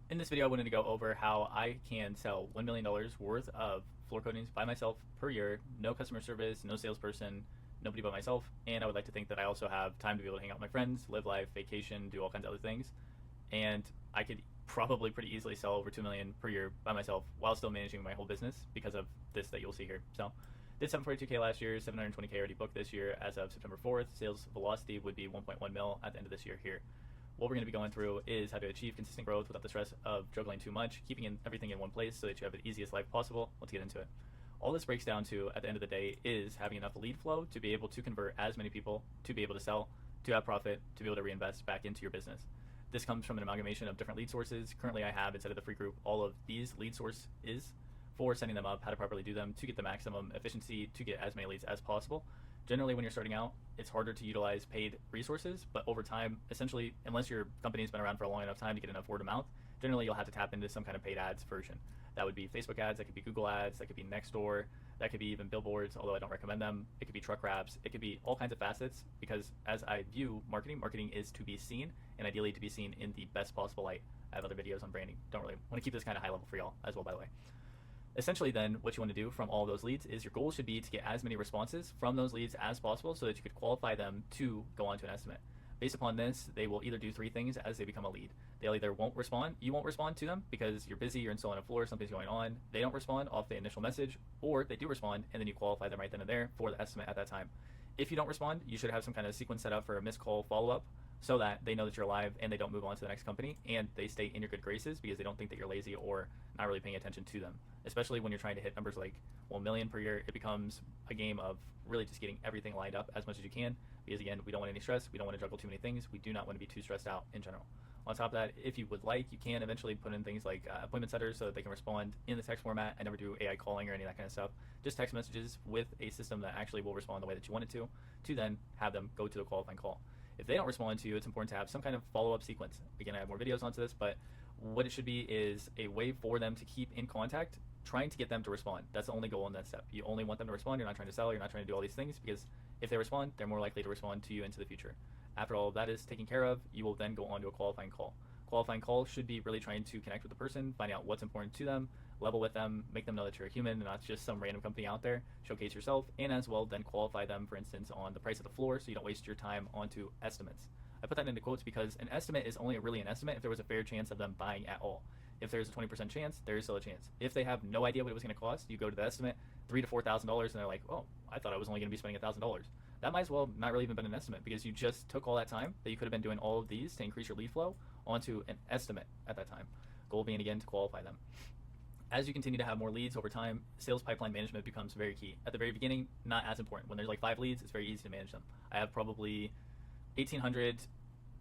In this video, I wanted to go over how I can sell $1 million worth of floor coatings by myself per year, no customer service, no salesperson, nobody but myself, and I would like to think that I also have time to be able to hang out with my friends, live life, vacation, do all kinds of other things, and I could probably pretty easily sell over $2 million per year by myself while still managing my whole business because of this that you'll see here. So did 742K last year, 720K already booked this year as of September 4th. Sales velocity would be 1.1 mil at the end of this year here. What we're going to be going through is how to achieve consistent growth without the stress of juggling too much, keeping everything in one place so that you have the easiest life possible. Let's get into it. All this breaks down to, at the end of the day, is having enough lead flow to be able to convert as many people, to be able to sell, to have profit, to be able to reinvest back into your business. This comes from an amalgamation of different lead sources. Currently, I have, inside of the free group, all of these lead sources for setting them up, how to properly do them, to get the maximum efficiency, to get as many leads as possible. Generally, when you're starting out, it's harder to utilize paid resources, but over time, essentially, unless your company's been around for a long enough time to get enough word of mouth, generally you'll have to tap into some kind of paid ads version. That would be Facebook ads, that could be Google ads, that could be Nextdoor, that could be even billboards, although I don't recommend them. It could be truck wraps, it could be all kinds of facets, because as I view marketing is to be seen, and ideally to be seen in the best possible light. I have other videos on branding. Don't really want to keep this kind of high level for y'all as well, by the way. Essentially then, what you want to do from all of those leads is your goal should be to get as many responses from those leads as possible so that you could qualify them to go on to an estimate. Based upon this, they will either do three things as they become a lead. They'll either won't respond, you won't respond to them because you're busy, you're installing a floor, something's going on, they don't respond off the initial message, or they do respond and then you qualify them right then and there for the estimate at that time. If you don't respond, you should have some kind of sequence set up for a missed call follow-up so that they know that you're alive and they don't move on to the next company and they stay in your good graces because they don't think that you're lazy or not really paying attention to them. Especially when you're trying to hit numbers like 1 million per year, it becomes a game of really just getting everything lined up as much as you can because again, we don't want any stress, we don't want to juggle too many things, we do not want to be too stressed out in general. On top of that, if you would like, you can eventually put in things like appointment setters so that they can respond in the text format. I never do AI calling or any of that kind of stuff. Just text messages with a system that actually will respond the way that you want it to then have them go to the qualifying call. If they don't respond to you, it's important to have some kind of follow-up sequence. Again, I have more videos onto this, but what it should be is a way for them to keep in contact, trying to get them to respond. That's the only goal in that step. You only want them to respond. You're not trying to sell. You're not trying to do all these things because if they respond, they're more likely to respond to you into the future. After all of that is taken care of, you will then go on to a qualifying call. Qualifying call should be really trying to connect with the person, find out what's important to them, level with them, make them know that you're a human and not just some random company out there, showcase yourself, and as well then qualify them, for instance, on the price of the floor so you don't waste your time onto estimates. I put that into quotes because an estimate is only really an estimate if there was a fair chance of them buying at all. If there's a 20% chance, there is still a chance. If they have no idea what it was going to cost, you go to the estimate, $3,000 to $4,000, and they're like, oh, I thought I was only going to be spending $1,000. That might as well not really even been an estimate because you just took all that time that you could have been doing all of these to increase your lead flow onto an estimate at that time. Goal being, again, to qualify them. As you continue to have more leads over time, sales pipeline management becomes very key. At the very beginning, not as important. When there's like 5 leads, it's very easy to manage them. I have probably 1,800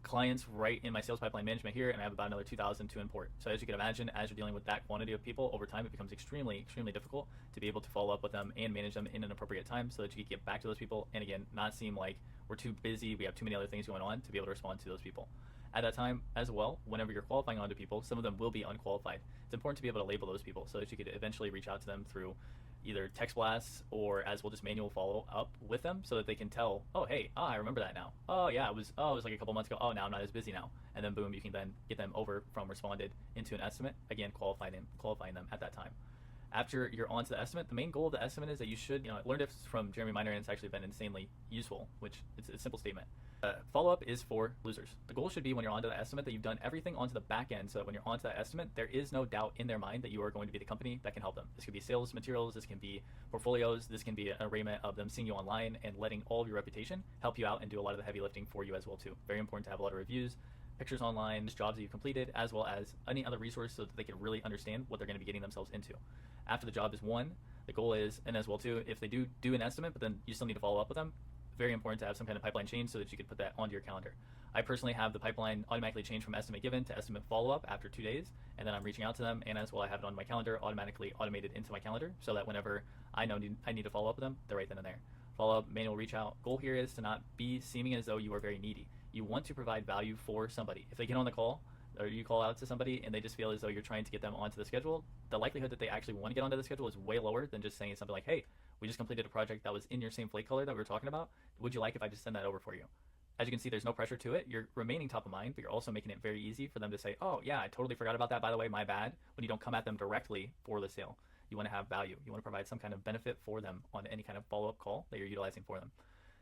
clients right in my sales pipeline management here, and I have about another 2,000 to import. So as you can imagine, as you're dealing with that quantity of people over time, it becomes extremely difficult to be able to follow up with them and manage them in an appropriate time so that you can get back to those people and again, not seem like we're too busy, we have too many other things going on to be able to respond to those people. At that time as well, whenever you're qualifying onto people, some of them will be unqualified. It's important to be able to label those people so that you could eventually reach out to them through either text blasts or as well just manual follow up with them so that they can tell, oh hey, I remember that now. Oh yeah, it was like a couple months ago. Oh, now I'm not as busy now. And then boom, you can then get them over from responded into an estimate, again qualifying them at that time. After you're onto the estimate, the main goal of the estimate is that you should, I learned this from Jeremy Miner and it's actually been insanely useful, which it's a simple statement. Follow-up is for losers. The goal should be when you're onto the estimate that you've done everything onto the back end so that when you're onto that estimate, there is no doubt in their mind that you are going to be the company that can help them. This could be sales materials, this can be portfolios, this can be an arrangement of them seeing you online and letting all of your reputation help you out and do a lot of the heavy lifting for you as well too. Very important to have a lot of reviews, pictures online, jobs that you've completed, as well as any other resource so that they can really understand what they're going to be getting themselves into. After the job is won, the goal is, and as well too, if they do an estimate, but then you still need to follow up with them, very important to have some kind of pipeline change so that you can put that onto your calendar. I personally have the pipeline automatically change from estimate given to estimate follow-up after 2 days, and then I'm reaching out to them, and as well I have it on my calendar, automatically automated into my calendar, so that whenever I know I need to follow up with them, they're right then and there. Follow-up, manual reach out. Goal here is to not be seeming as though you are very needy. You want to provide value for somebody. If they get on the call, or you call out to somebody and they just feel as though you're trying to get them onto the schedule, the likelihood that they actually want to get onto the schedule is way lower than just saying something like, hey, we just completed a project that was in your same flake color that we were talking about. Would you like if I just send that over for you? As you can see, there's no pressure to it. You're remaining top of mind, but you're also making it very easy for them to say, oh yeah, I totally forgot about that, by the way, my bad, when you don't come at them directly for the sale. You want to have value. You want to provide some kind of benefit for them on any kind of follow-up call that you're utilizing for them.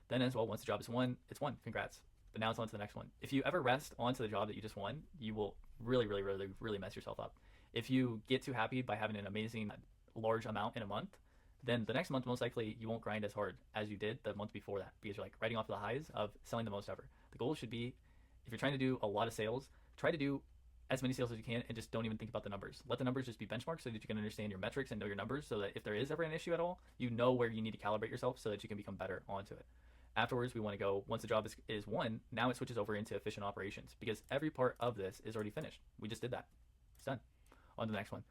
Then as well, once the job is won, it's won. Congrats. But now it's on to the next one. If you ever rest onto the job that you just won, you will really, really, really, really mess yourself up. If you get too happy by having an amazing large amount in a month, then the next month, most likely, you won't grind as hard as you did the month before that, because you're like riding off the highs of selling the most ever. The goal should be, if you're trying to do a lot of sales, try to do as many sales as you can and just don't even think about the numbers. Let the numbers just be benchmarks so that you can understand your metrics and know your numbers, so that if there is ever an issue at all, you know where you need to calibrate yourself so that you can become better onto it. Afterwards, we want to go, once the job is won, now it switches over into efficient operations, because every part of this is already finished. We just did that. It's done. On to the next one.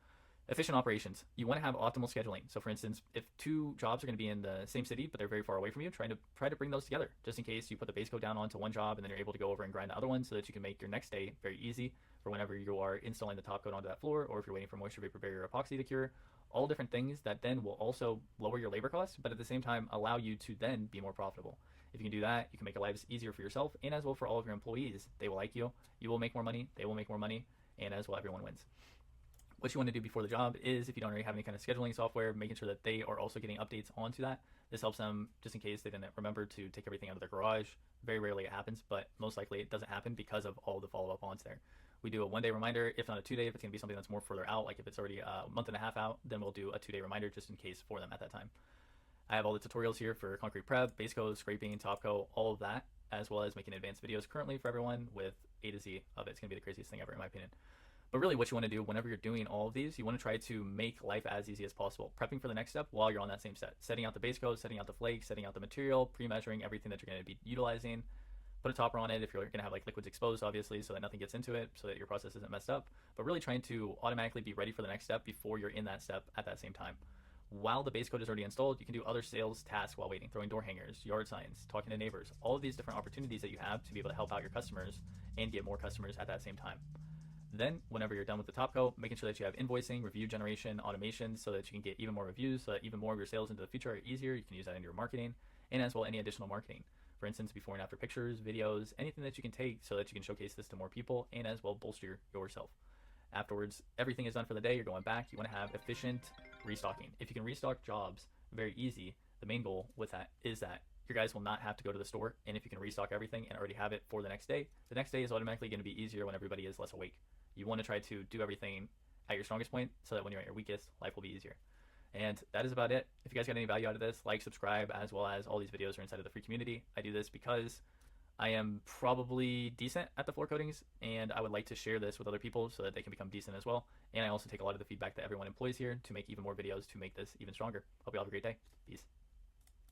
Efficient operations. You want to have optimal scheduling. So for instance, if two jobs are going to be in the same city, but they're very far away from you, try to bring those together, just in case you put the base coat down onto one job and then you're able to go over and grind the other one, so that you can make your next day very easy for whenever you are installing the top coat onto that floor, or if you're waiting for moisture vapor barrier epoxy to cure. All different things that then will also lower your labor costs, but at the same time allow you to then be more profitable. If you can do that, you can make your lives easier for yourself and as well for all of your employees. They will like you, you will make more money, they will make more money, and as well everyone wins. What you want to do before the job is, if you don't already have any kind of scheduling software, making sure that they are also getting updates onto that. This helps them, just in case they didn't remember to take everything out of their garage. Very rarely it happens, but most likely it doesn't happen because of all the follow-up onto there. We do a 1-day reminder, if not a 2-day. If it's going to be something that's more further out, like if it's already a month and a half out, then we'll do a 2-day reminder just in case for them at that time. I have all the tutorials here for concrete prep, base coat, scraping, top coat, all of that, as well as making advanced videos currently for everyone with A to Z of it. It's going to be the craziest thing ever, in my opinion. But really what you want to do whenever you're doing all of these, you want to try to make life as easy as possible. Prepping for the next step while you're on that same set. Setting out the base coat, setting out the flakes, setting out the material, pre-measuring everything that you're going to be utilizing. Put a topper on it if you're going to have like liquids exposed, obviously, so that nothing gets into it, so that your process isn't messed up. But really trying to automatically be ready for the next step before you're in that step at that same time. While the base coat is already installed, you can do other sales tasks while waiting. Throwing door hangers, yard signs, talking to neighbors. All of these different opportunities that you have to be able to help out your customers and get more customers at that same time. Then, whenever you're done with the top coat, making sure that you have invoicing, review generation, automation, so that you can get even more reviews, so that even more of your sales into the future are easier. You can use that in your marketing, and as well any additional marketing. For instance, before and after pictures, videos, anything that you can take so that you can showcase this to more people and as well bolster yourself. Afterwards, everything is done for the day. You're going back. You want to have efficient restocking. If you can restock jobs very easy, the main goal with that is that your guys will not have to go to the store. And if you can restock everything and already have it for the next day is automatically going to be easier when everybody is less awake. You want to try to do everything at your strongest point so that when you're at your weakest, life will be easier. And that is about it. If you guys got any value out of this, like, subscribe, as well as all these videos are inside of the free community. I do this because I am probably decent at the floor coatings, and I would like to share this with other people so that they can become decent as well. And I also take a lot of the feedback that everyone employs here to make even more videos to make this even stronger. Hope you all have a great day. Peace.